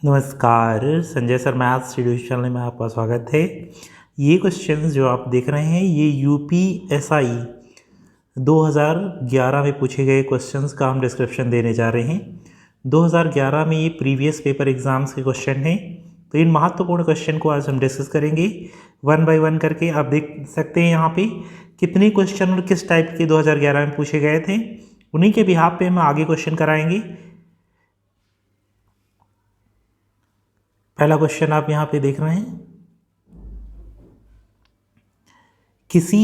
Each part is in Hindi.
नमस्कार, Sanjay sir maths studio channel में आपका स्वागत है। ये क्वेश्चंस जो आप देख रहे हैं ये यूपीएसआई 2011 में पूछे गए क्वेश्चंस का हम डिस्क्रिप्शन देने जा रहे हैं। 2011 में ये प्रीवियस पेपर एग्जाम्स के क्वेश्चन हैं, तो इन महत्वपूर्ण क्वेश्चन को आज हम डिस्कस करेंगे वन बाय वन करके। आप देख सकते हैं यहाँ पे कितने क्वेश्चन और किस टाइप के 2011 में पूछे गए थे, उन्हीं के बिहाफ पे हम आगे क्वेश्चन कराएंगे। पहला क्वेश्चन आप यहाँ पे देख रहे हैं, किसी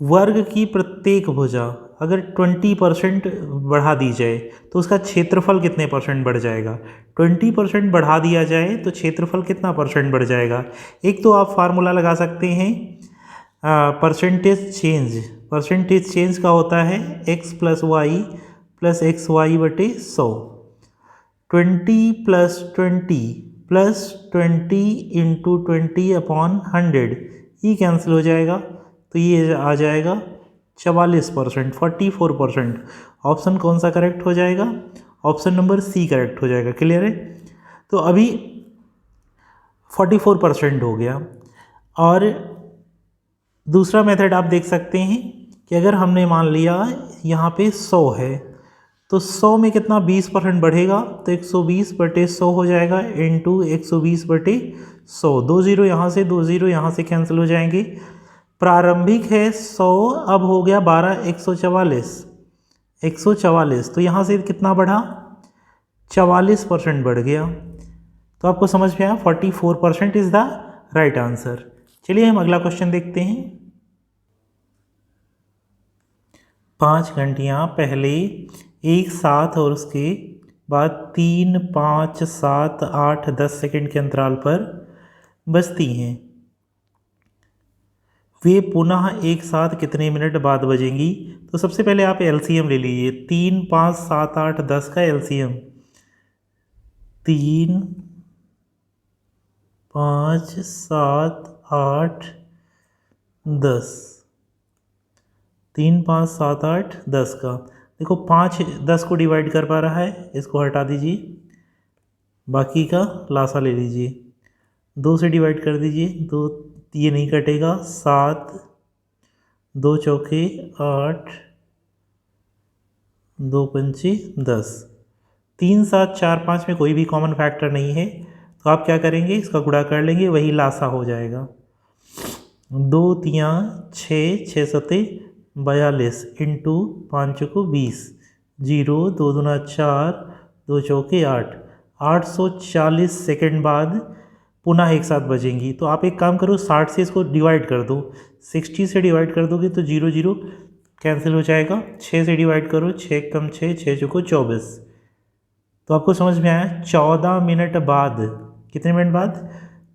वर्ग की प्रत्येक भुजा अगर 20% बढ़ा दी जाए तो उसका क्षेत्रफल कितने परसेंट बढ़ जाएगा। 20% बढ़ा दिया जाए तो क्षेत्रफल कितना परसेंट बढ़ जाएगा। एक तो आप फार्मूला लगा सकते हैं परसेंटेज चेंज। परसेंटेज चेंज का होता है x + y + xy/100। 20 + 20 + 20 × 20/100 ये कैंसिल हो जाएगा, तो ये आ जाएगा 44%, 44%। ऑप्शन कौन सा करेक्ट हो जाएगा? ऑप्शन नंबर सी करेक्ट हो जाएगा। क्लियर है? तो अभी 44% हो गया। और दूसरा मेथड आप देख सकते हैं कि अगर हमने मान लिया यहाँ पे 100 है तो 100 में कितना 20% बढ़ेगा, तो 120/100 हो जाएगा इंटू 120/100। 2 0 यहाँ से 2 0 यहाँ से कैंसिल हो जाएंगे। प्रारंभिक है 100, अब हो गया 12 144, तो यहाँ से कितना बढ़ा 44% बढ़ गया। तो आपको समझ में आया 44% इज द राइट आंसर। चलिए हम अगला क्वेश्चन देखते हैं। 5 घंटियाँ पहले एक साथ और उसके बाद 3, 5, 7, 8, 10 सेकंड के अंतराल पर बजती हैं। वे पुनः एक साथ कितने मिनट बाद बजेंगी? तो सबसे पहले आप एलसीएम ले लीजिए। 3, 5, 7, 8, 10 का एलसीएम 3, 5, 7, 8, 10। 3, 5, 7, 8, 10 का देखो 5 10 को डिवाइड कर पा रहा है, इसको हटा दीजिए, बाकी का लासा ले लीजिए। 2 से डिवाइड कर दीजिए, 2 ये नहीं कटेगा। 7, 2 चौके 8, 2 पंचे 10। 3, 7, 4, 5 में कोई भी कॉमन फैक्टर नहीं है, तो आप क्या करेंगे, इसका गुणा कर लेंगे, वही लासा हो जाएगा। 2 3 6, 6 7 42 इंटू 5 को 20, 0 2 दूना 4, 2 चौके 8, 840 सेकेंड बाद पुनः एक साथ बजेंगी। तो आप एक काम करो, 60 से इसको डिवाइड कर दो। 60 से डिवाइड कर दोगे तो 0 0 कैंसिल हो जाएगा। 6 से डिवाइड करो, 6 कम 6, 6 चौको 24। तो आपको समझ में आया 14 मिनट बाद, कितने मिनट बाद?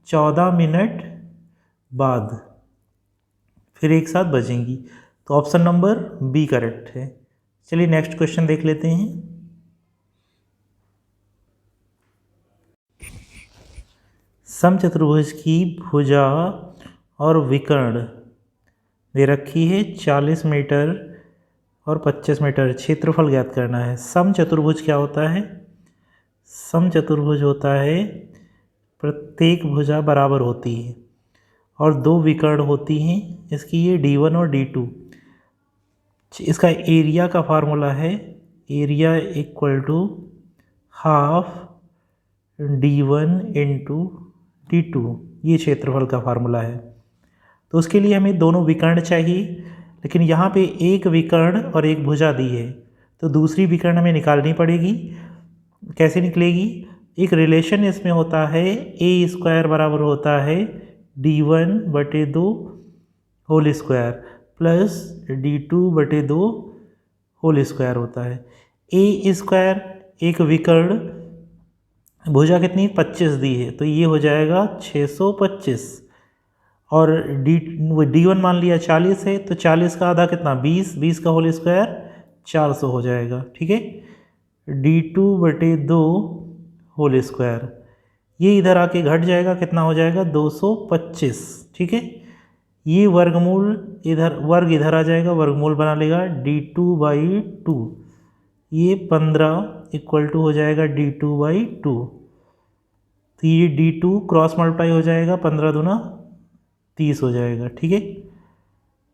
14 मिनट बाद फिर एक साथ बजेंगी। तो ऑप्शन नंबर बी करेक्ट है। चलिए नेक्स्ट क्वेश्चन देख लेते हैं। समचतुर्भुज की भुजा और विकर्ण दे रखी है 40 मीटर और 25 मीटर। क्षेत्रफल ज्ञात करना है। समचतुर्भुज क्या होता है? समचतुर्भुज होता है प्रत्येक भुजा बराबर होती है और 2 विकर्ण होती हैं। इसकी ये D1 और D2। इसका एरिया का फार्मूला है एरिया = ½ D1 × D2। ये क्षेत्रफल का फार्मूला है। तो उसके लिए हमें दोनों विकर्ण चाहिए, लेकिन यहाँ पे एक विकर्ण और एक भुजा दी है, तो दूसरी विकर्ण हमें निकालनी पड़ेगी। कैसे निकलेगी? एक रिलेशन इसमें होता है, a² बराबर होता है D1/2 whole square plus D2/2 whole square होता है। a² एक विकर्ण, भुजा कितनी 25 दी है, तो ये हो जाएगा 625। और D1 मान लिया 40 है, तो 40 का आधा कितना 20, 20 का होल स्क्वायर 400 हो जाएगा। ठीक है, D2/2 होल स्क्वायर, ये इधर आके घट जाएगा, कितना हो जाएगा 225। ठीक है, ये वर्गमूल इधर, वर्ग इधर आ जाएगा, वर्गमूल बना लेगा D2/2। ये 15 = हो जाएगा D2/2। तो ये D2 क्रॉस मल्टीप्लाई हो जाएगा, 15 दूना 30 हो जाएगा, ठीक है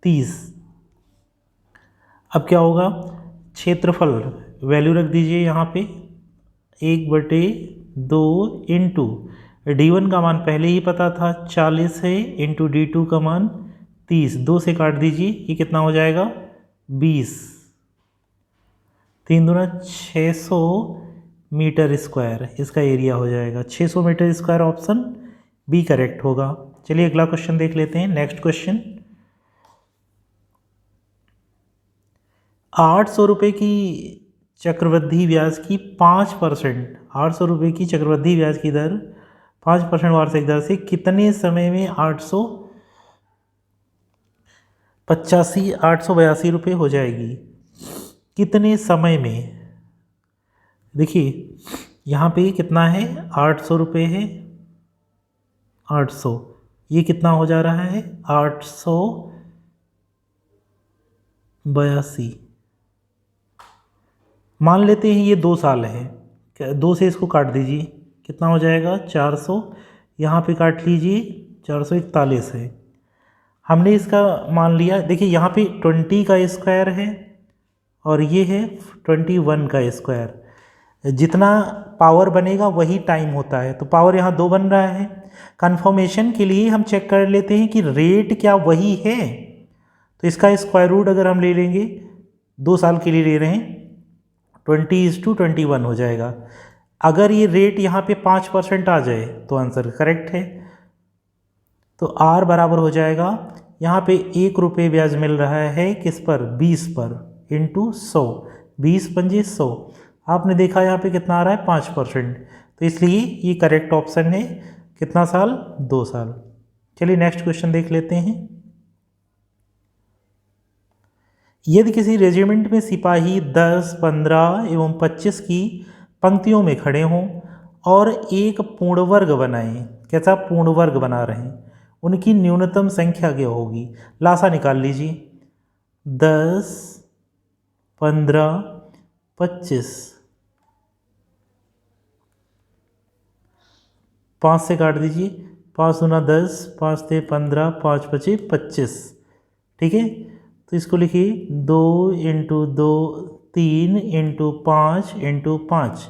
30। अब क्या होगा, क्षेत्रफल वैल्यू रख दीजिए यहाँ पे 1/2 इंटू D1 का मान पहले ही पता था 40 है, इंटू D2 का मान 30, 2 से काट दीजिए, ये कितना हो जाएगा 20, 3 दूना 600 मीटर स्क्वायर इसका एरिया हो जाएगा। 600 metre square option B correct होगा। चलिए अगला क्वेश्चन देख लेते हैं। नेक्स्ट क्वेश्चन, 800 रुपये की चक्रवृद्धि ब्याज की 5%, 800 रुपये की चक्रवृद्धि ब्याज की दर 5% वार्षिक दर से कितने समय में 882 रुपये हो जाएगी? कितने समय में? देखिए यहाँ पे कितना है, 800 रुपये है, 800, ये कितना हो जा रहा है 882, मान लेते हैं ये 2 साल है, 2 से इसको काट दीजिए, कितना हो जाएगा 400, यहाँ पे काट लीजिए 441 है। हमने इसका मान लिया, देखिए यहाँ पे 20 का स्क्वायर है और ये है 21 का स्क्वायर, जितना पावर बनेगा वही टाइम होता है, तो पावर यहाँ 2 बन रहा है। कंफर्मेशन के लिए हम चेक कर लेते हैं कि रेट क्या वही है, तो इसका स्क्वायर रूट अगर हम ले लेंगे, 2 साल के लिए ले रहे हैं, 20:21 हो जाएगा। अगर ये रेट यहाँ पे 5% आ जाए तो आंसर करेक्ट है। तो R बराबर हो जाएगा, यहाँ पे 1 रुपये ब्याज मिल रहा है किस पर, 20 पर, इंटू 100, 20 पंजे 100, आपने देखा यहाँ पे कितना आ रहा है 5%, तो इसलिए ये करेक्ट ऑप्शन है। कितना साल, 2 साल। चलिए नेक्स्ट क्वेश्चन देख लेते हैं। यदि किसी रेजिमेंट में सिपाही 10, 15 एवं 25 की पंक्तियों में खड़े हों और एक पूर्ण वर्ग बनाएं, कैसा पूर्ण वर्ग बना रहे हैं, उनकी न्यूनतम संख्या क्या होगी? लासा निकाल लीजिए, 10, 15, 25, 5 से काट दीजिए, 5 दूना 10, 5 से 15, 5 पचे 25, ठीक है। तो इसको लिखिए 2 इंटू 2, 3 इंटू 5 इंटू 5।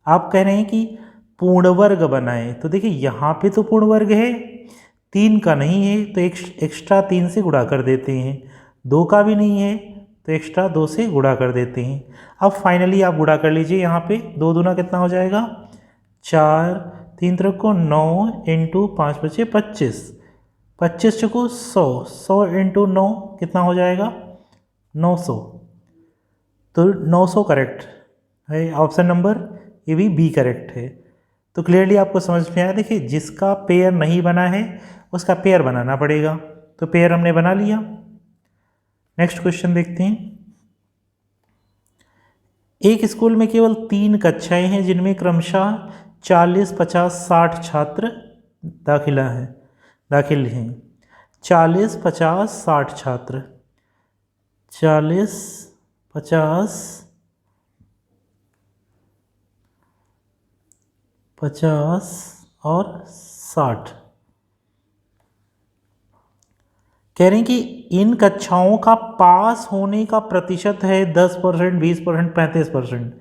आप कह रहे हैं कि पूर्ण वर्ग बनाएं, तो देखिए यहाँ पे तो पूर्ण वर्ग है, 3 का नहीं है तो एक्स्ट्रा 3 से गुणा कर देते हैं, 2 का भी नहीं है तो एक्स्ट्रा 2 से गुणा कर देते हैं। अब फाइनली आप गुणा कर लीजिए, यहाँ पे 2 दूना कितना हो जाएगा 4, 3 तरफ को 9 इंटू 5 बचे 25, 25 चको 100, 100 इंटू 9 कितना हो जाएगा 900, तो 900 करेक्ट है। ऑप्शन नंबर ये भी बी करेक्ट है। तो क्लियरली आपको समझ में आया। देखिए जिसका पेयर नहीं बना है उसका पेयर बनाना पड़ेगा, तो पेयर हमने बना लिया। नेक्स्ट क्वेश्चन देखते हैं। एक स्कूल में केवल 3 कक्षाएं हैं जिनमें क्रमशः 40, 50, 60 छात्र दाखिल हैं। 40, 50, 60 छात्र, 40, 50, 50 और 60। कह रहे हैं कि इन कक्षाओं का पास होने का प्रतिशत है 10%, 20%, 35%।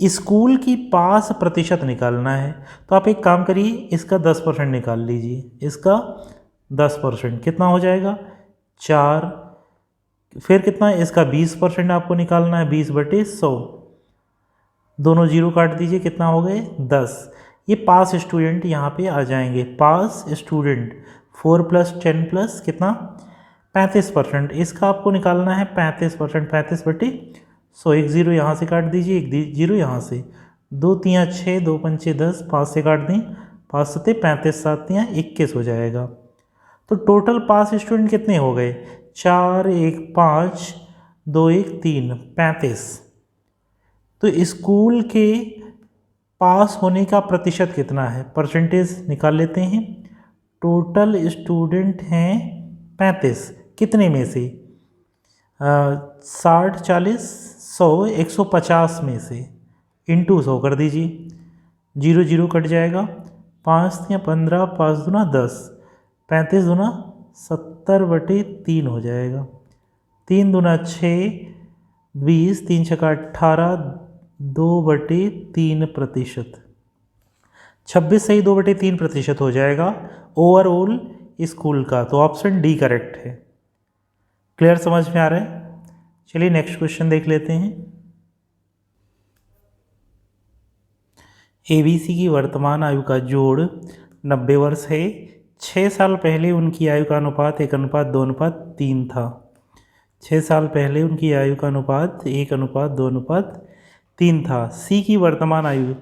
स्कूल की पास प्रतिशत निकालना है, तो आप एक काम करिए, इसका 10% निकाल लीजिए, इसका 10% कितना हो जाएगा 4, फिर कितना, इसका 20% आपको निकालना है, 20/100, दोनों जीरो काट दीजिए, कितना हो गए 10। ये पास स्टूडेंट यहाँ पे आ जाएंगे, पास स्टूडेंट 4 + 10 + कितना 35%, इसका आपको निकालना है 35%, 35/100, एक जीरो यहाँ से काट दीजिए, एक जीरो यहाँ से, 2 3 6, 2 5 10, 5 से काट दें, 5 7 35, 7 3 21 हो जाएगा। तो टोटल पास स्टूडेंट कितने हो गए, 4 1 5 2 1 3 35। तो स्कूल के पास होने का प्रतिशत कितना है, परसेंटेज निकाल लेते हैं। टोटल स्टूडेंट हैं 35, कितने में से 60 40 100 150 में से, इंटू 100 कर दीजिए, जीरो जीरो कट जाएगा, 5 या 15, 5 दूना 10, 35 दूना 70/3 हो जाएगा। 3 दूना 6, 20, 3 छक्का 18, 2/3%। 26 सही 2/3% हो जाएगा ओवरऑल स्कूल का। तो ऑप्शन डी करेक्ट है। क्लियर, समझ में आ रहा है? चलिए नेक्स्ट क्वेश्चन देख लेते हैं। एबीसी की वर्तमान आयु का जोड़ 90 वर्ष है। 6 साल पहले उनकी आयु का अनुपात 1:2:3 था। 6 साल पहले उनकी आयु का अनुपात 1:2:3 था। सी की वर्तमान आयु,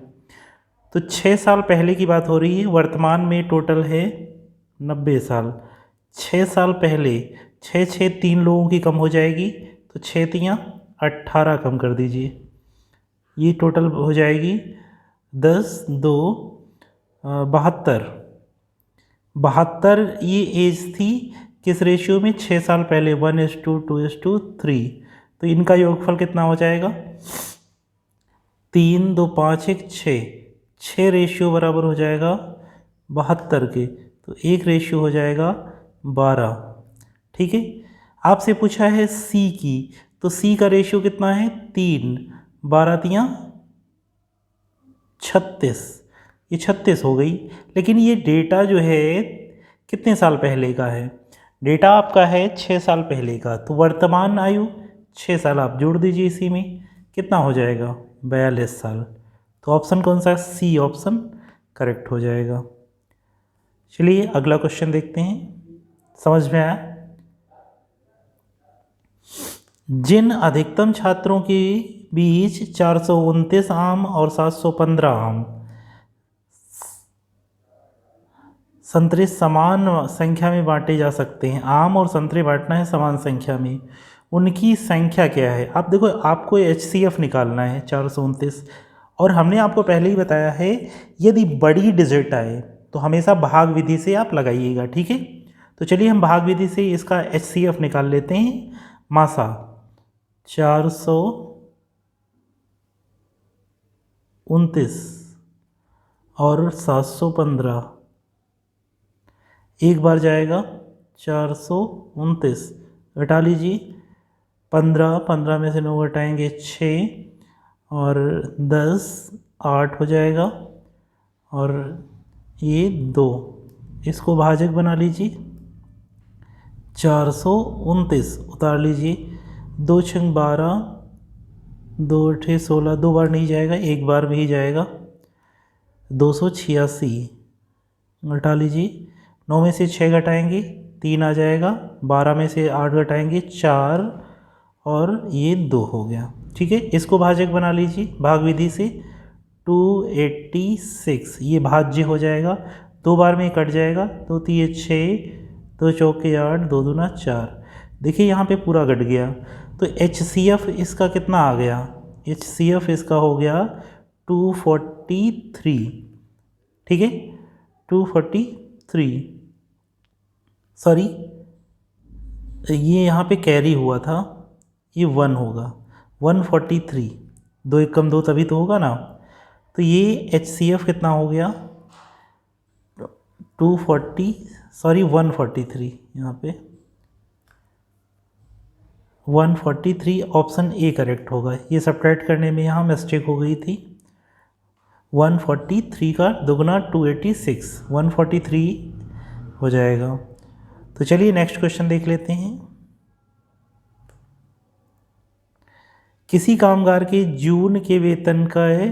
तो 6 साल पहले की बात हो रही है, वर्तमान में टोटल है 90 साल। 6 साल पहले 6 6 3 लोगों की कम हो जाएगी, तो 6 तियाँ 18 कम कर दीजिए, ये टोटल हो जाएगी 10 2 72। 72 ये एज थी किस रेशियो में? 6 साल पहले 1:2:3। तो इनका योगफल कितना हो जाएगा? 3 2 5 1 6। 6 रेशियो बराबर हो जाएगा 72 के, तो 1 रेशियो हो जाएगा 12। ठीक है, आपसे पूछा है सी की, तो सी का रेशियो कितना है? 3, 12 तियाँ 36, ये 36 हो गई। लेकिन ये डेटा जो है कितने साल पहले का है? डेटा आपका है 6 साल पहले का, तो वर्तमान आयु 6 साल आप जोड़ दीजिए इसी में, कितना हो जाएगा? 42 साल। तो ऑप्शन कौन सा? सी ऑप्शन करेक्ट हो जाएगा। चलिए अगला क्वेश्चन देखते हैं, समझ में आया? जिन अधिकतम छात्रों के बीच 429 आम और 715 आम संतरे समान संख्या में बांटे जा सकते हैं, आम और संतरे बांटना है समान संख्या में, उनकी संख्या क्या है? आप देखो, आपको HCF निकालना है 429, और हमने आपको पहले ही बताया है यदि बड़ी डिजिट आए तो हमेशा भाग विधि से आप लगाइएगा। ठीक है, तो चलिए हम भाग विधि से इसका HCF निकाल लेते हैं। मासा 429 और 715, एक बार जाएगा 429, घटा लीजिए 15, 15 में से 9 घटाएंगे 6 और 10, 8 हो जाएगा, और ये 2, इसको भाजक बना लीजिए। 429 उतार लीजिए, 2 छंग 12, 2 अठे 16, 2 बार नहीं जाएगा, एक बार भी जाएगा। 286 घटा लीजिए, 9 में से 6 घटाएंगे 3 आ जाएगा, 12 में से 8 घटाएंगे 4, और ये 2 हो गया। ठीक है, इसको भाजक बना लीजिए भाग विधि से। 286 ये भाज्य हो जाएगा, 2 बार में कट जाएगा, 2 3 6, 2 चौके 8, 2 दूना 4। देखिए यहाँ पे पूरा कट गया, तो HCF इसका कितना आ गया? HCF इसका हो गया 243। ठीक है, 243, सॉरी ये यहाँ पे कैरी हुआ था, ये 1 होगा, 143, 2 एक कम 2 तभी तो होगा ना। तो ये HCF कितना हो गया? 143, यहाँ पे 143, ऑप्शन ए करेक्ट होगा। ये सब्ट्रैक्ट करने में यहाँ मिस्टेक हो गई थी। 143 का दुगना 286, 143 हो जाएगा। तो चलिए नेक्स्ट क्वेश्चन देख लेते हैं। किसी कामगार के जून के वेतन का है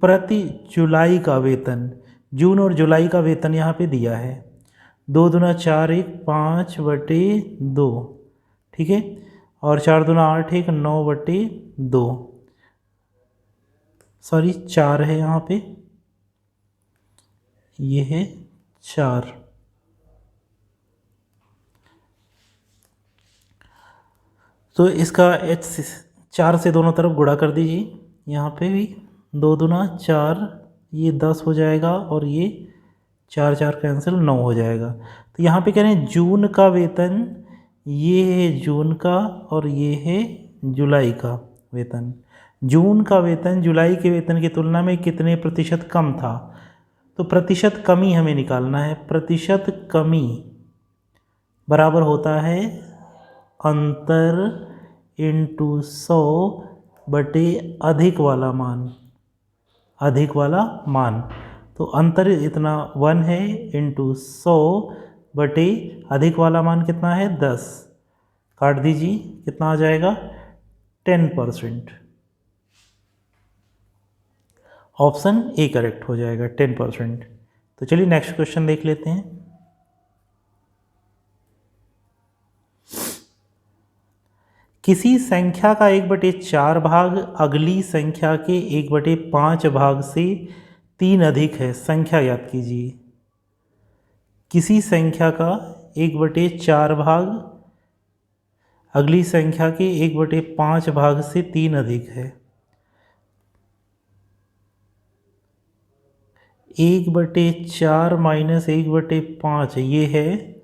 प्रति जुलाई का वेतन, जून और जुलाई का वेतन यहाँ पे दिया है 2 दूना 4 1 5/2, ठीक है, और 4 दूना 8 1 9/2, सॉरी 4 है यहाँ पे, ये है 4। तो इसका H4 से दोनों तरफ गुणा कर दीजिए, यहाँ पे भी 2 दूना 4, ये 10 हो जाएगा, और ये 4 4 कैंसिल 9 हो जाएगा। तो यहाँ पे कह रहे हैं जून का वेतन, ये है जून का और ये है जुलाई का वेतन। जून का वेतन जुलाई के वेतन की तुलना में कितने प्रतिशत कम था? तो तो प्रतिशत कमी हमें निकालना है। प्रतिशत कमी बराबर होता है अंतर इंटू 100 बटे अधिक वाला मान। अधिक वाला मान तो अंतर इतना 1 है इंटू 100 बटे अधिक वाला मान कितना है 10। काट दीजिए, कितना आ जाएगा 10%। ऑप्शन ए करेक्ट हो जाएगा 10%। तो चलिए नेक्स्ट क्वेश्चन देख लेते हैं। किसी संख्या का 1/4 भाग अगली संख्या के 1/5 भाग से 3 अधिक है, संख्या ज्ञात कीजिए। किसी संख्या का 1/4 भाग अगली संख्या के 1/5 भाग से 3 अधिक है। 1/4 माइनस 1/5 ये है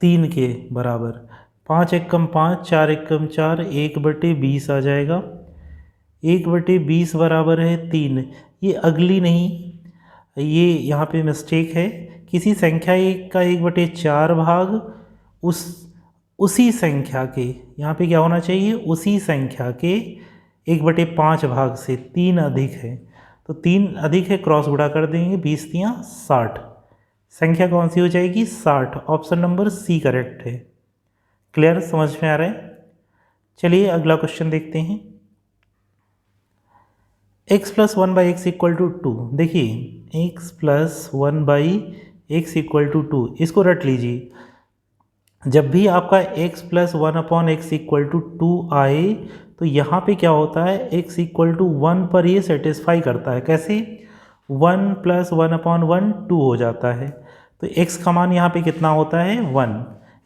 3 के बराबर। 5 एकम 5, 4 एकम 4, 1/20 आ जाएगा। 1/20 बराबर है 3। ये अगली नहीं, ये यहाँ पे मिस्टेक है। किसी संख्या का 1/4 भाग उसी संख्या के, यहाँ पे क्या होना चाहिए, उसी संख्या के 1/5 भाग से 3 अधिक है। तो 3 अधिक है, क्रॉस गुणा कर देंगे, 20 3 60। संख्या कौन सी हो जाएगी 60। ऑप्शन नंबर सी करेक्ट है। क्लियर, समझ में आ रहा है। चलिए अगला क्वेश्चन देखते हैं। x + 1/x = 2। देखिए x + 1/x = 2, इसको रट लीजिए। जब भी आपका x + 1/x = 2 आए तो यहाँ पे क्या होता है, x = 1 पर ये सेटिस्फाई करता है। कैसे, 1 + 1/1 2 हो जाता है। तो x का मान यहाँ पे कितना होता है 1।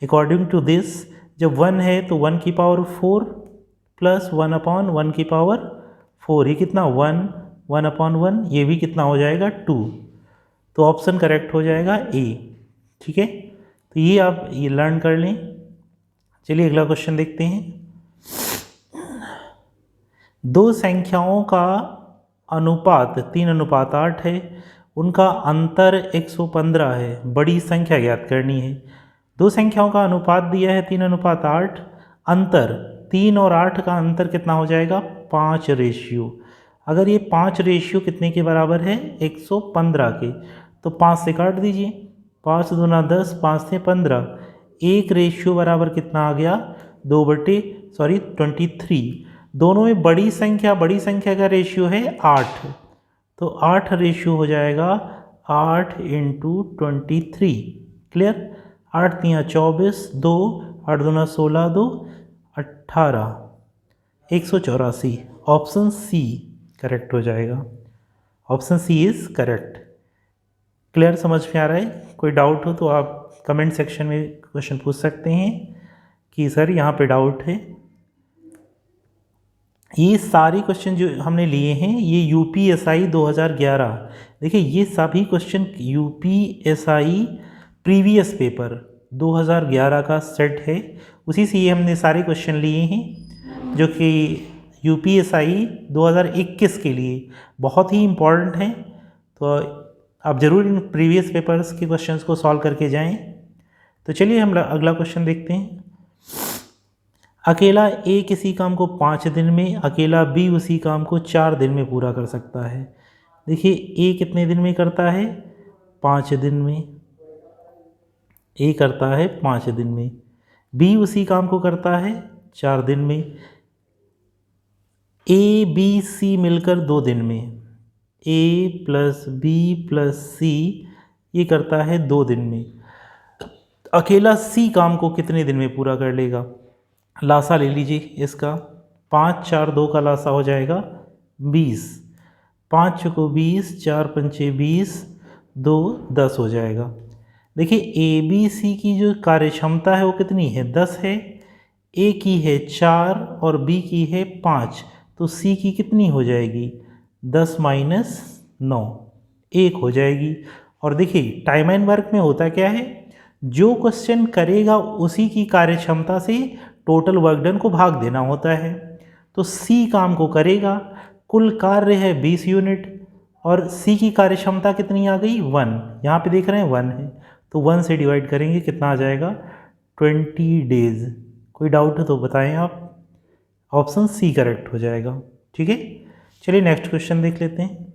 अकॉर्डिंग टू दिस जब 1 है तो 1 की पावर 4 प्लस 1/1 की पावर 4, ये कितना 1 1/1, ये भी कितना हो जाएगा 2। तो ऑप्शन करेक्ट हो जाएगा ए। ठीक है, तो ये आप ये लर्न कर लें। चलिए अगला क्वेश्चन देखते हैं। दो संख्याओं का अनुपात 3:8 है, उनका अंतर 115 है, बड़ी संख्या ज्ञात करनी है। दो संख्याओं का अनुपात दिया है 3:8, अंतर 3 और 8 का अंतर कितना हो जाएगा 5 रेशियो। अगर ये 5 रेशियो कितने के बराबर है 115 के, तो 5 से काट दीजिए, 5 दूना 10, 5 से 15, 1 रेशियो बराबर कितना आ गया 23। दोनों में बड़ी संख्या का रेशियो है 8, तो 8 रेशियो हो जाएगा 8 × 23। क्लियर, 8 3 24, 2 8 दूना 16, 2 18, 184। ऑप्शन सी करेक्ट हो जाएगा। Option C is correct. Clear, समझ में आ रहा है। कोई डाउट हो तो आप कमेंट सेक्शन में क्वेश्चन पूछ सकते हैं कि सर यहाँ पे डाउट है। ये सारे क्वेश्चन जो हमने लिए हैं ये UPSI 2011, देखिए ये सभी क्वेश्चन UPSI प्रीवियस पेपर 2011 का सेट है, उसी से ये हमने सारे क्वेश्चन लिए हैं जो कि UPSI 2021 के लिए बहुत ही इम्पॉर्टेंट हैं। तो आप ज़रूर इन प्रीवियस पेपर्स के क्वेश्चंस को सॉल्व करके जाएं। तो चलिए हम अगला क्वेश्चन देखते हैं। अकेला A किसी काम को 5 दिन में, अकेला B उसी काम को 4 दिन में पूरा कर सकता है। देखिए A कितने दिन में करता है 5 दिन में, A करता है 5 दिन में, B उसी काम को करता है 4 दिन में, A B C मिलकर 2 दिन में, A + B + C ये करता है 2 दिन में। अकेला C काम को कितने दिन में पूरा कर लेगा। लासा ले लीजिए इसका, 5 4 2 का लासा हो जाएगा 20, 5 को 20, 4 पंचे 20, 2 10 हो जाएगा। देखिए ABC की जो कार्य क्षमता है वो कितनी है 10 है, A की है 4 और B की है 5, तो C की कितनी हो जाएगी 10 - 9 1 हो जाएगी। और देखिए टाइम एंड वर्क में होता क्या है, जो क्वेश्चन करेगा उसी की कार्य क्षमता से टोटल वर्क डन को भाग देना होता है। तो C काम को करेगा, कुल कार्य है 20 यूनिट और सी की कार्यक्षमता कितनी आ गई 1, यहाँ पे देख रहे हैं 1 है, तो 1 से डिवाइड करेंगे कितना आ जाएगा 20 डेज। कोई डाउट है तो बताएं आप, ऑप्शन सी करेक्ट हो जाएगा। ठीक है, चलिए नेक्स्ट क्वेश्चन देख लेते हैं।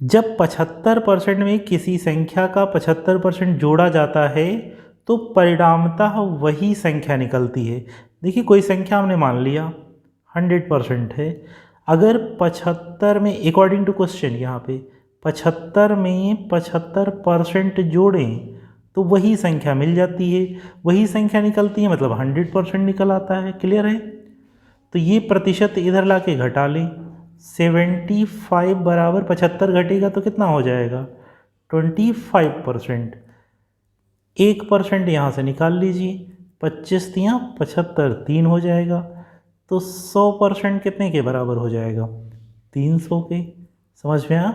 जब 75% में किसी संख्या का 75% जोड़ा जाता है तो परिणामतः वही संख्या निकलती है। देखिए कोई संख्या हमने मान लिया 100% है, अगर 75 में अकॉर्डिंग टू क्वेश्चन यहाँ पे 75 में 75% जोड़ें तो वही संख्या मिल जाती है, वही संख्या निकलती है, मतलब 100% निकल आता है। क्लियर है? तो ये प्रतिशत इधर ला के घटा लें, 75 बराबर 75 घटेगा तो कितना हो जाएगा 25%। 1% यहाँ से निकाल लीजिए, 25 तियाँ 75, 3 हो जाएगा, तो 100% कितने के बराबर हो जाएगा 300 के। समझ में आया?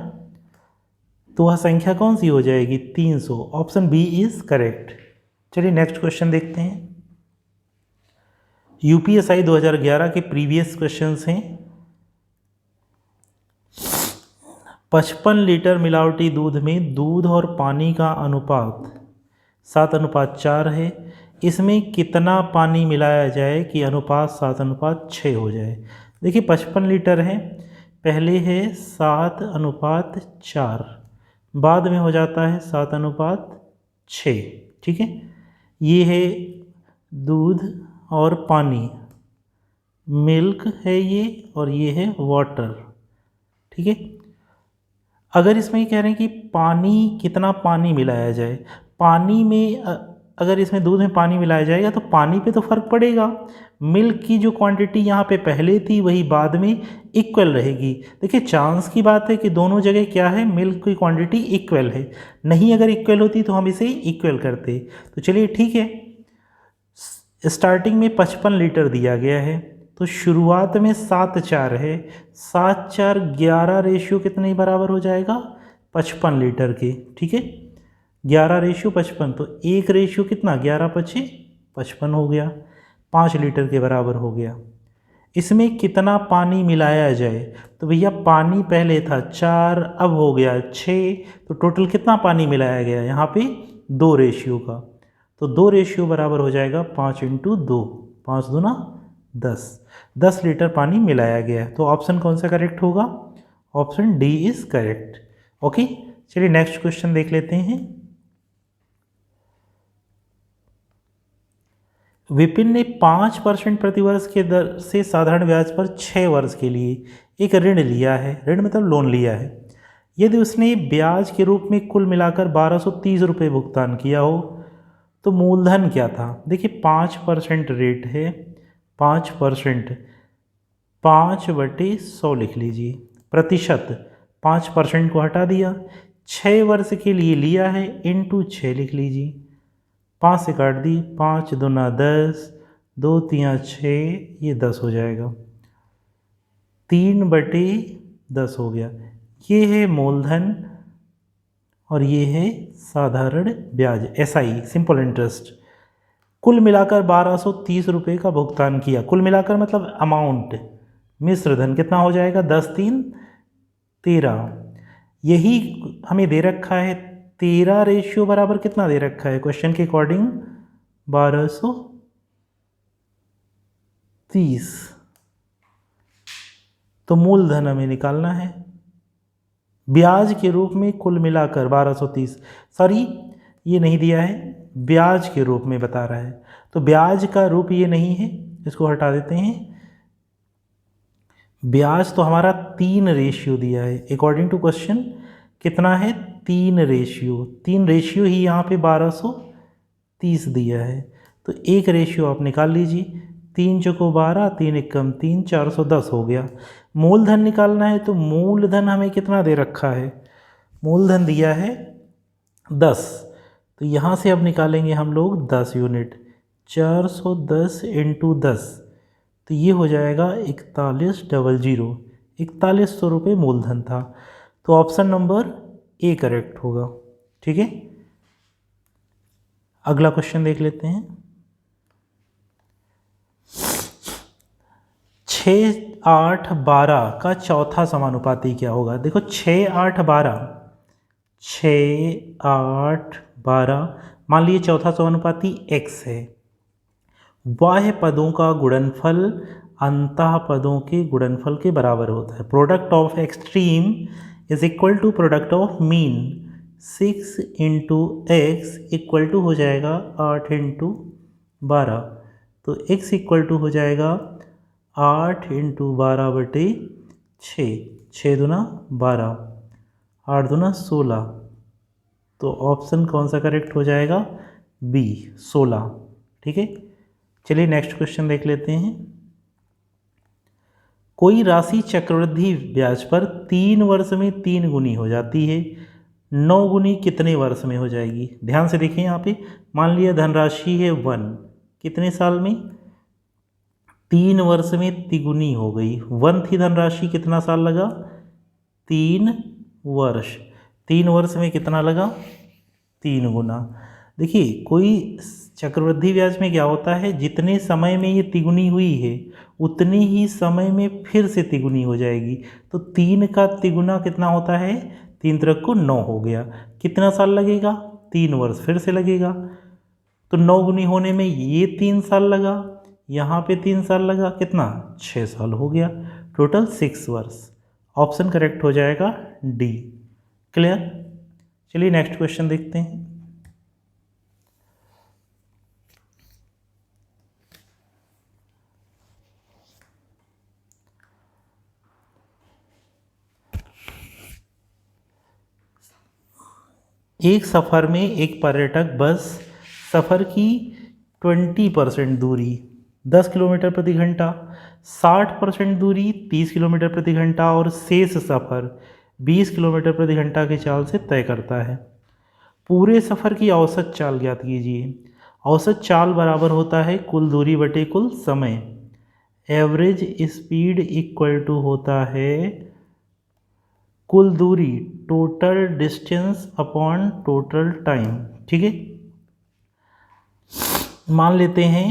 तो वह संख्या कौन सी हो जाएगी 300। Option B is correct. चलिए नेक्स्ट क्वेश्चन देखते हैं। यूपीएसआई 2011 के प्रीवियस क्वेश्चंस हैं। 55 लीटर मिलावटी दूध में दूध और पानी का अनुपात 7:4 है, इसमें कितना पानी मिलाया जाए कि अनुपात 7:6 हो जाए। देखिए 55 लीटर है, पहले है 7:4, बाद में हो जाता है 7:6। ठीक है, ये है दूध और पानी, मिल्क है ये, और ये है वाटर। ठीक है, अगर इसमें कह रहे हैं कि पानी, कितना पानी मिलाया जाए, पानी में अगर इसमें दूध में पानी मिलाया जाएगा तो पानी पे तो फर्क पड़ेगा। मिल्क की जो क्वांटिटी यहाँ पे पहले थी वही बाद में इक्वल रहेगी। देखिए चांस की बात है कि दोनों जगह क्या है, मिल्क की क्वांटिटी इक्वल है, नहीं अगर इक्वल होती तो हम इसे इक्वल करते। तो चलिए ठीक है, स्टार्टिंग में 55 लीटर दिया गया है, तो शुरुआत में 7:4 है, 7:4 11 रेशियो कितने बराबर हो जाएगा 55 लीटर के। ठीक है, 11 रेशियो 55, तो 1 रेशियो कितना 11×5 55 हो गया, 5 लीटर के बराबर हो गया। इसमें कितना पानी मिलाया जाए, तो भैया पानी पहले था 4, अब हो गया 6, तो टोटल कितना पानी मिलाया गया यहाँ पे 2 रेशियो का, तो 2 रेशियो बराबर हो जाएगा 5 × 2, 5 दूना 10 लीटर पानी मिलाया गया है। तो ऑप्शन कौन सा करेक्ट होगा, option D is correct. Okay, चलिए नेक्स्ट क्वेश्चन देख लेते हैं। विपिन ने 5% प्रतिवर्ष के दर से साधारण ब्याज पर 6 वर्ष के लिए एक ऋण लिया है, ऋण मतलब लोन लिया है। यदि उसने ब्याज के रूप में कुल मिलाकर 1230 रुपये भुगतान किया हो तो मूलधन क्या था। देखिए 5% रेट है, 5%, 5/100 लिख लीजिए, प्रतिशत 5% को हटा दिया, 6 वर्ष के लिए लिया है, इंटू 6 लिख लीजिए, 5 से काट दी, 5 दूना 10, 2 तियाँ 6, ये 10 हो जाएगा, 3/10 हो गया। ये है मूलधन और ये है साधारण ब्याज, SI सिंपल इंटरेस्ट। कुल मिलाकर 1230 रुपये का भुगतान किया, कुल मिलाकर मतलब अमाउंट, मिश्र धन कितना हो जाएगा 10 3 13, यही हमें दे रखा है 13 रेशियो बराबर कितना दे रखा है क्वेश्चन के अकॉर्डिंग 1230, तो मूलधन हमें निकालना है। ब्याज के रूप में कुल मिलाकर 1230, सॉरी ये नहीं दिया है, ब्याज के रूप में बता रहा है, तो ब्याज का रूप ये नहीं है, इसको हटा देते हैं। ब्याज तो हमारा 3 रेशियो दिया है, अकॉर्डिंग टू क्वेश्चन कितना है 3 रेशियो, 3 रेशियो ही यहाँ पे 1230 दिया है, तो 1 रेशियो आप निकाल लीजिए, 3 चौको 12, 3 एकम 3, 410 हो गया। मूलधन निकालना है तो मूलधन हमें कितना दे रखा है, मूलधन दिया है 10, तो यहाँ से अब निकालेंगे हम लोग 10 यूनिट, 410 × 10, तो ये हो जाएगा 4100, 4100 रुपये मूलधन था, तो ऑप्शन नंबर ए करेक्ट होगा। ठीक है, अगला क्वेश्चन देख लेते हैं। 6, 8, 12 का चौथा समानुपाती क्या होगा? देखो 6, 8, 12, 6, 8, 12, मान लीजिए चौथा समानुपाती x है। बाह्य पदों का गुणनफल अंतः पदों के गुणनफल के बराबर होता है। Product of extreme is equal to product of mean. 6 into X equal to हो जाएगा 8 इंटू 12, तो x इक्वल टू हो जाएगा 8 इंटू 12/6, 6 दूना 12, 8 दूना 16, तो ऑप्शन कौन सा करेक्ट हो जाएगा? बी, 16। ठीक है, चलिए नेक्स्ट क्वेश्चन देख लेते हैं। कोई राशि चक्रवृद्धि ब्याज पर 3 वर्ष में 3 गुनी हो जाती है, 9 गुनी कितने वर्ष में हो जाएगी? ध्यान से देखिए यहाँ पे, मान लिया धनराशि है 1, कितने साल में? 3 वर्ष में तिगुनी हो गई। 1 थी धनराशि, कितना साल लगा? 3 वर्ष। 3 वर्ष में कितना लगा? 3 गुना। देखिए कोई चक्रवृद्धि ब्याज में क्या होता है, जितने समय में ये तिगुनी हुई है उतने ही समय में फिर से तिगुनी हो जाएगी। तो 3 का तिगुना कितना होता है? 3 त्रिक को 9 हो गया। कितना साल लगेगा? 3 वर्ष फिर से लगेगा। तो 9 गुनी होने में ये 3 साल लगा, यहाँ पे 3 साल लगा, कितना? 6 साल हो गया। टोटल 6 वर्ष। ऑप्शन करेक्ट हो जाएगा डी। क्लियर? चलिए नेक्स्ट क्वेश्चन देखते हैं। एक सफ़र में एक पर्यटक बस सफ़र की 20% दूरी 10 किलोमीटर प्रति घंटा, 60% दूरी 30 किलोमीटर प्रति घंटा और शेष सफ़र 20 किलोमीटर प्रति घंटा की चाल से तय करता है। पूरे सफ़र की औसत चाल ज्ञात कीजिए। औसत चाल बराबर होता है कुल दूरी बटे कुल समय। एवरेज स्पीड इक्वल टू होता है कुल दूरी, total distance upon total time. ठीक है, मान लेते हैं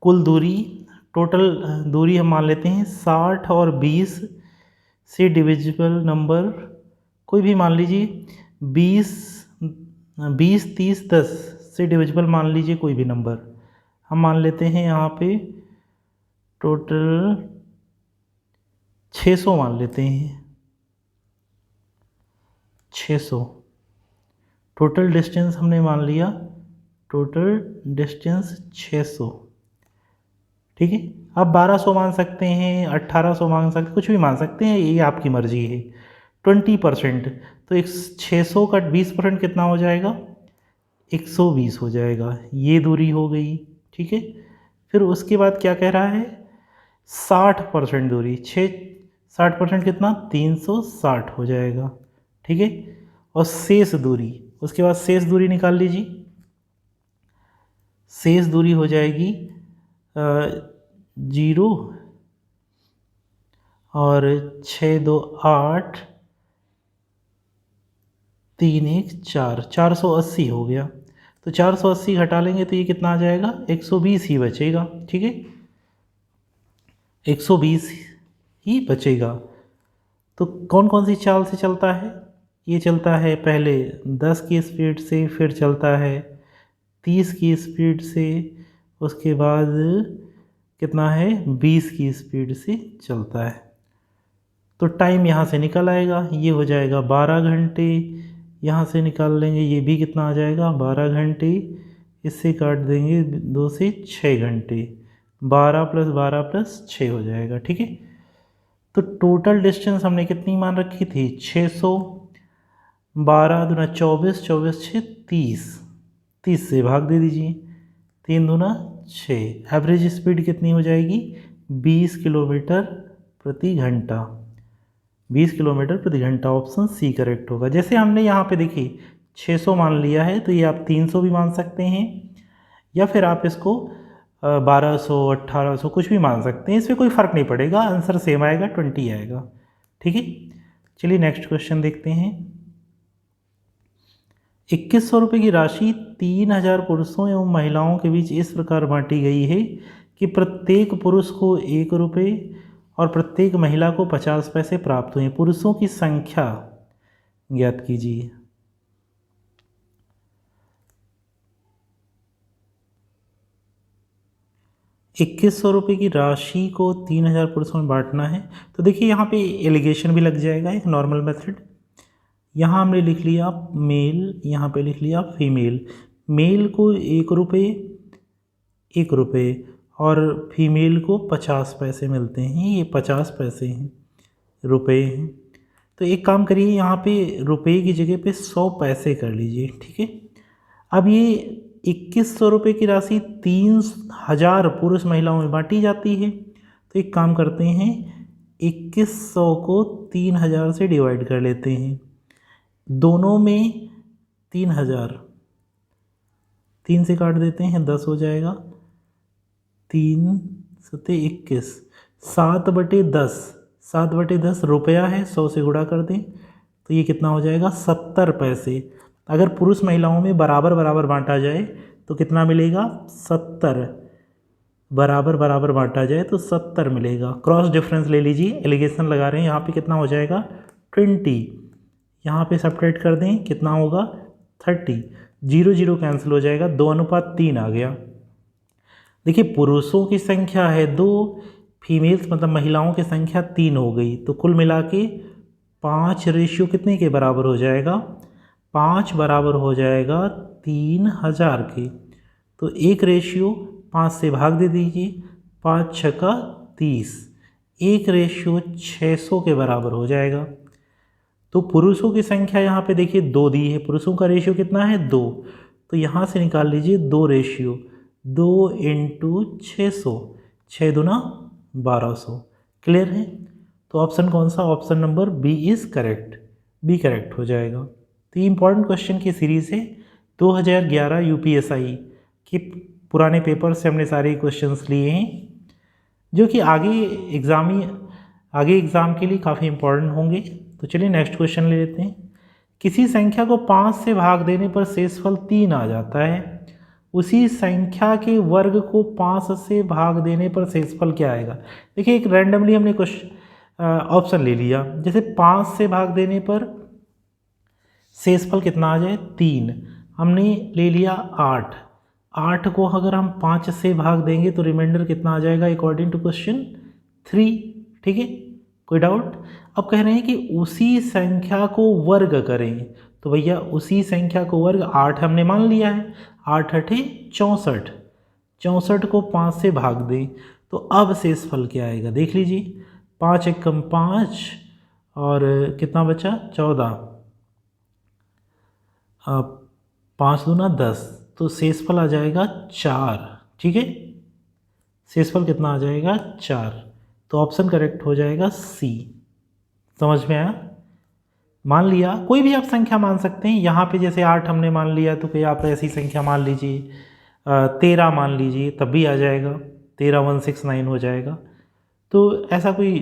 कुल दूरी, टोटल दूरी हम मान लेते हैं 60 और 20 से डिविजिबल नंबर कोई भी मान लीजिए, 20, 30, 10 से डिविजिबल मान लीजिए कोई भी नंबर। हम मान लेते हैं यहाँ पे टोटल 600 मान लेते हैं, 600। टोटल डिस्टेंस हमने मान लिया, टोटल डिस्टेंस 600। ठीक है, आप 1200 मान सकते हैं, 1800 मान सकते हैं, कुछ भी मान सकते हैं, ये आपकी मर्जी है। 20%, तो 600 का 20% कितना हो जाएगा? 120 हो जाएगा। ये दूरी हो गई। ठीक है, फिर उसके बाद क्या कह रहा है? 60% दूरी, 60% कितना? 360 हो जाएगा। ठीक है, और शेष दूरी, उसके बाद शेष दूरी निकाल लीजिए। शेष दूरी हो जाएगी 0 और 6, 2, 8, 3, 1, 4, 480 हो गया। तो 480 घटा लेंगे तो ये कितना आ जाएगा? 120 ही बचेगा। ठीक है, 120 ही बचेगा। तो कौन कौन सी चाल से चलता है? ये चलता है पहले 10 की स्पीड से, फिर चलता है 30 की स्पीड से, उसके बाद कितना है? 20 की स्पीड से चलता है। तो टाइम यहाँ से निकल आएगा, ये हो जाएगा 12 घंटे। यहाँ से निकाल लेंगे, ये भी कितना आ जाएगा? 12 घंटे। इससे काट देंगे 2 से 6 घंटे, 12 + 12 + 6 हो जाएगा। ठीक है, तो टोटल डिस्टेंस हमने कितनी मान रखी थी? 600। 12 दूना 24, 24 6 30, 30 से भाग दे दीजिए, 3 दूना 6। एवरेज स्पीड कितनी हो जाएगी? 20 किलोमीटर प्रति घंटा। 20 किलोमीटर प्रति घंटा, ऑप्शन सी करेक्ट होगा। जैसे हमने यहाँ पे देखिए 600 मान लिया है, तो ये आप 300 भी मान सकते हैं, या फिर आप इसको 1200, 1800 कुछ भी मान सकते हैं। इसमें कोई फ़र्क नहीं पड़ेगा, आंसर सेम आएगा, 20 आएगा। ठीक है, चलिए नेक्स्ट क्वेश्चन देखते हैं। 2100 रुपये की राशि 3000 पुरुषों एवं महिलाओं के बीच इस प्रकार बांटी गई है कि प्रत्येक पुरुष को 1 रुपये और प्रत्येक महिला को 50 पैसे प्राप्त हुए। पुरुषों की संख्या ज्ञात कीजिए। ₹2100 की राशि को 3000 पुरुषों में बांटना है। तो देखिए यहाँ पे एलिगेशन भी लग जाएगा, एक नॉर्मल मेथड। यहाँ हमने लिख लिया मेल, यहाँ पे लिख लिया फीमेल। मेल को 1 रुपये 1 रुपये और फीमेल को 50 पैसे मिलते हैं। ये 50 पैसे हैं, रुपये हैं। तो एक काम करिए, यहाँ पे रुपये की जगह पे 100 पैसे कर लीजिए, ठीक है। अब ये 2100 रुपये की राशि 3000 पुरुष महिलाओं में बांटी जाती है। तो एक काम करते हैं, 2100 को 3000 से डिवाइड कर लेते हैं। दोनों में 3000, 3 से काट देते हैं, 10 हो जाएगा। 3 सते 21, 7/10, 7/10 रुपया है, 100 से गुणा कर दें तो ये कितना हो जाएगा, 70 पैसे। अगर पुरुष महिलाओं में बराबर बराबर बांटा जाए तो कितना मिलेगा, 70। बराबर बराबर बांटा जाए तो 70 मिलेगा। क्रॉस डिफरेंस ले लीजिए, एलिगेशन लगा रहे हैं, यहाँ पे कितना हो जाएगा, 20। यहाँ पे सब्ट्रैक्ट कर दें, कितना होगा, 30। 0 0 कैंसिल हो जाएगा, 2:3 आ गया। देखिए पुरुषों की संख्या है 2, फीमेल्स मतलब महिलाओं की संख्या 3 हो गई। तो कुल मिला के 5 रेशियो कितने के बराबर हो जाएगा, 5 बराबर हो जाएगा 3000 के। तो 1 रेशियो 5 से भाग दे दीजिए, 5 छक्का 30, 1 रेशियो 600 के बराबर हो जाएगा। तो पुरुषों की संख्या यहाँ पे देखिए 2 दी है, पुरुषों का रेशियो कितना है, 2। तो यहाँ से निकाल लीजिए 2 रेशियो, 2 × 600, 6 दूना 1200। क्लियर है। तो ऑप्शन कौन सा, option number B is correct, B correct हो जाएगा। तो ये इंपॉर्टेंट क्वेश्चन की सीरीज़ है। 2011 यूपीएसआई के पुराने पेपर से हमने सारे क्वेश्चंस लिए हैं, जो कि आगे एग्ज़ाम के लिए काफ़ी इंपॉर्टेंट होंगे। तो चलिए नेक्स्ट क्वेश्चन ले लेते हैं। किसी संख्या को 5 से भाग देने पर शेषफल 3 आ जाता है, उसी संख्या के वर्ग को 5 से भाग देने पर शेषफल क्या आएगा। देखिए एक रैंडमली हमने कुछ ऑप्शन ले लिया, जैसे 5 से भाग देने पर शेषफल कितना आ जाए, 3। हमने ले लिया 8, 8 को अगर हम 5 से भाग देंगे तो रिमाइंडर कितना आ जाएगा, अकॉर्डिंग टू क्वेश्चन 3। ठीक है, कोई डाउट। अब कह रहे हैं कि उसी संख्या को वर्ग करें, तो भैया उसी संख्या को वर्ग 8 हमने मान लिया है, 8 8 64, 64 को 5 से भाग दें तो अब शेषफल क्या आएगा देख लीजिए। 5 एकम 5 और कितना बचा 14, 5 दूना 10, तो शेषफल आ जाएगा 4। ठीक है, शेषफल कितना आ जाएगा 4। तो ऑप्शन करेक्ट हो जाएगा सी। समझ में आया। मान लिया कोई भी आप संख्या मान सकते हैं, यहाँ पे जैसे 8 हमने मान लिया तो कोई आप ऐसी संख्या मान लीजिए, 13 मान लीजिए तब भी आ जाएगा, 13 169 हो जाएगा। तो ऐसा कोई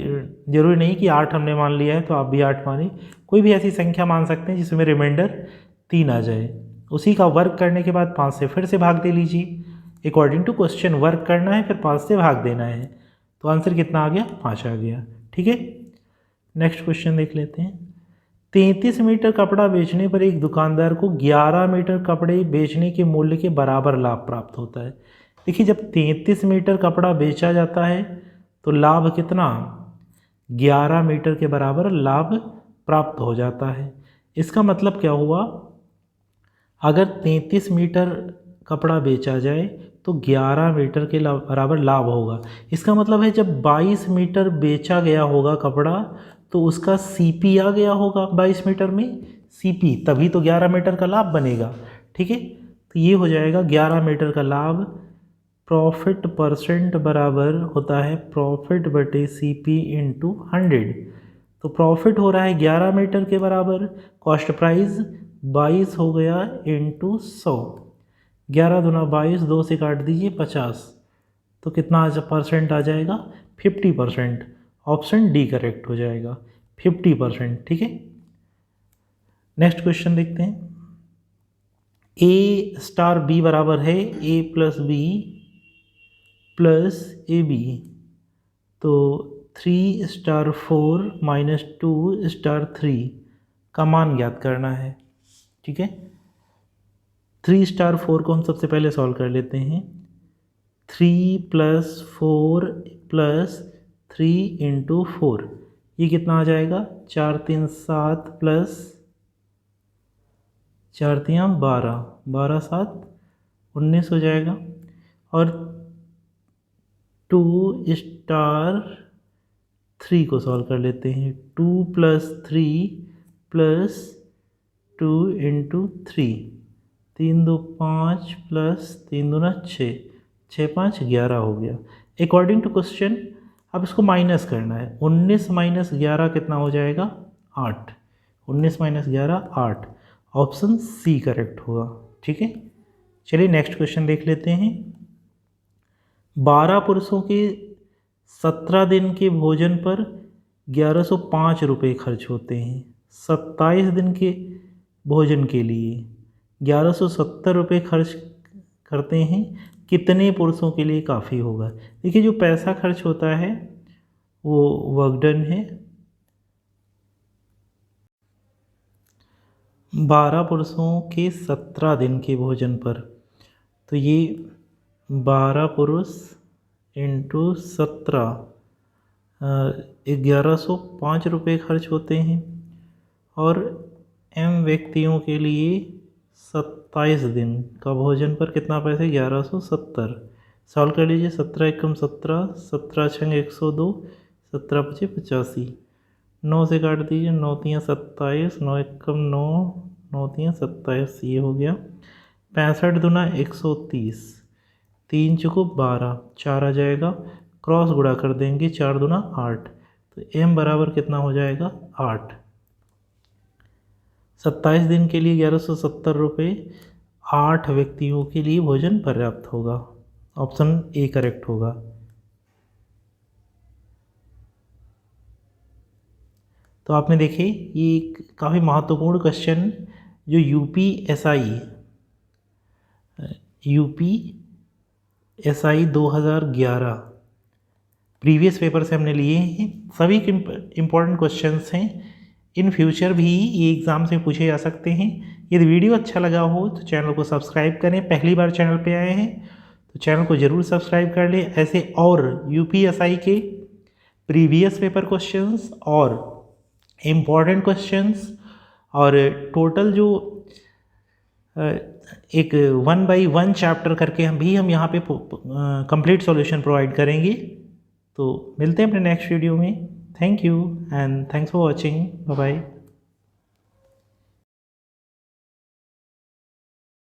ज़रूरी नहीं कि 8 हमने मान लिया है तो आप भी 8 माने, कोई भी ऐसी संख्या मान सकते हैं जिसमें रिमाइंडर 3 आ जाए। उसी का वर्क करने के बाद 5 से फिर से भाग दे लीजिए, अकॉर्डिंग टू क्वेश्चन वर्क करना है फिर 5 से भाग देना है। तो आंसर कितना आ गया, 5 आ गया। ठीक है, नेक्स्ट क्वेश्चन देख लेते हैं। 33 मीटर कपड़ा बेचने पर एक दुकानदार को 11 मीटर कपड़े बेचने के मूल्य के बराबर लाभ प्राप्त होता है। देखिए जब 33 मीटर कपड़ा बेचा जाता है तो लाभ कितना, 11 मीटर के बराबर लाभ प्राप्त हो जाता है। इसका मतलब क्या हुआ, अगर 33 मीटर कपड़ा बेचा जाए तो 11 मीटर के बराबर लाभ होगा। इसका मतलब है जब 22 मीटर बेचा गया होगा कपड़ा तो उसका सीपी आ गया होगा 22 मीटर में सीपी, तभी तो 11 मीटर का लाभ बनेगा। ठीक है, तो ये हो जाएगा 11 मीटर का लाभ, प्रॉफिट परसेंट बराबर होता है प्रॉफिट बटे सीपी इंटू 100। तो प्रॉफिट हो रहा है 11 मीटर के बराबर, कॉस्ट प्राइस 22 हो गया इंटू 100, 11 दूना 22, 2 से काट दीजिए 50, तो कितना परसेंट आ जाएगा 50%। ऑप्शन डी करेक्ट हो जाएगा 50%। ठीक है, नेक्स्ट क्वेश्चन देखते हैं। ए स्टार बी बराबर है A plus B plus A B, तो 3 स्टार 4 माइनस 2 स्टार 3 का मान ज्ञात करना है। ठीक है, 3 स्टार 4 को हम सबसे पहले सॉल्व कर लेते हैं। 3 प्लस 4 प्लस 3 इंटू 4, ये कितना आ जाएगा? 4 3 7 प्लस 4 3 12, 12 7 19 हो जाएगा। और 2 स्टार 3 को सॉल्व कर लेते हैं। 2 प्लस 3 प्लस 2 इंटू 3, 3 2 5 प्लस 3 2 6, 6 5 11 हो गया। अकॉर्डिंग टू क्वेश्चन अब इसको माइनस करना है। 19 माइनस 11 कितना हो जाएगा? 8। 19 माइनस 11 8। ऑप्शन सी करेक्ट होगा। ठीक है, चलिए नेक्स्ट क्वेश्चन देख लेते हैं। 12 पुरुषों के 17 दिन के भोजन पर 1105 रुपये खर्च होते हैं। 27 दिन के भोजन के लिए 1170 रुपये खर्च करते हैं, कितने पुरुषों के लिए काफ़ी होगा? देखिए, जो पैसा खर्च होता है वो वर्क डन है। 12 पुरुषों के 17 दिन के भोजन पर, तो ये 12 पुरुष इंटू 17, 1105 रुपये खर्च होते हैं। और m व्यक्तियों के लिए 27 दिन का भोजन पर कितना पैसे? 1170। सॉल्व कर लीजिए। 17 एकम 17, 17 छंग 102, 17 पचे 85, 9 से काट दीजिए। 9 3 27, 9 एकम 9, 9 3 27, ये हो गया। 65 दूना 130, 3 चुको 12, 4 आ जाएगा। क्रॉस गुणा कर देंगे, 4 दूना 8, तो m बराबर कितना हो जाएगा? 8। 27 दिन के लिए 1170 रुपये 8 व्यक्तियों के लिए भोजन पर्याप्त होगा। ऑप्शन ए करेक्ट होगा। तो आपने देखे, ये काफ़ी महत्वपूर्ण क्वेश्चन जो यूपीएसआई 2011 प्रीवियस पेपर से हमने लिए हैं। सभी इम्पोर्टेंट क्वेश्चंस हैं। इन फ्यूचर भी ये एग्ज़ाम से पूछे जा सकते हैं। यदि वीडियो अच्छा लगा हो तो चैनल को सब्सक्राइब करें। पहली बार चैनल पे आए हैं तो चैनल को ज़रूर सब्सक्राइब कर लें। ऐसे और यूपीएसआई के प्रीवियस पेपर क्वेश्चंस और इम्पॉर्टेंट क्वेश्चंस और टोटल जो एक 1 बाई 1 चैप्टर करके हम यहाँ पे कंप्लीट सॉल्यूशन प्रोवाइड करेंगे। तो मिलते हैं अपने नेक्स्ट वीडियो में। Thank you and thanks for watching. Bye bye.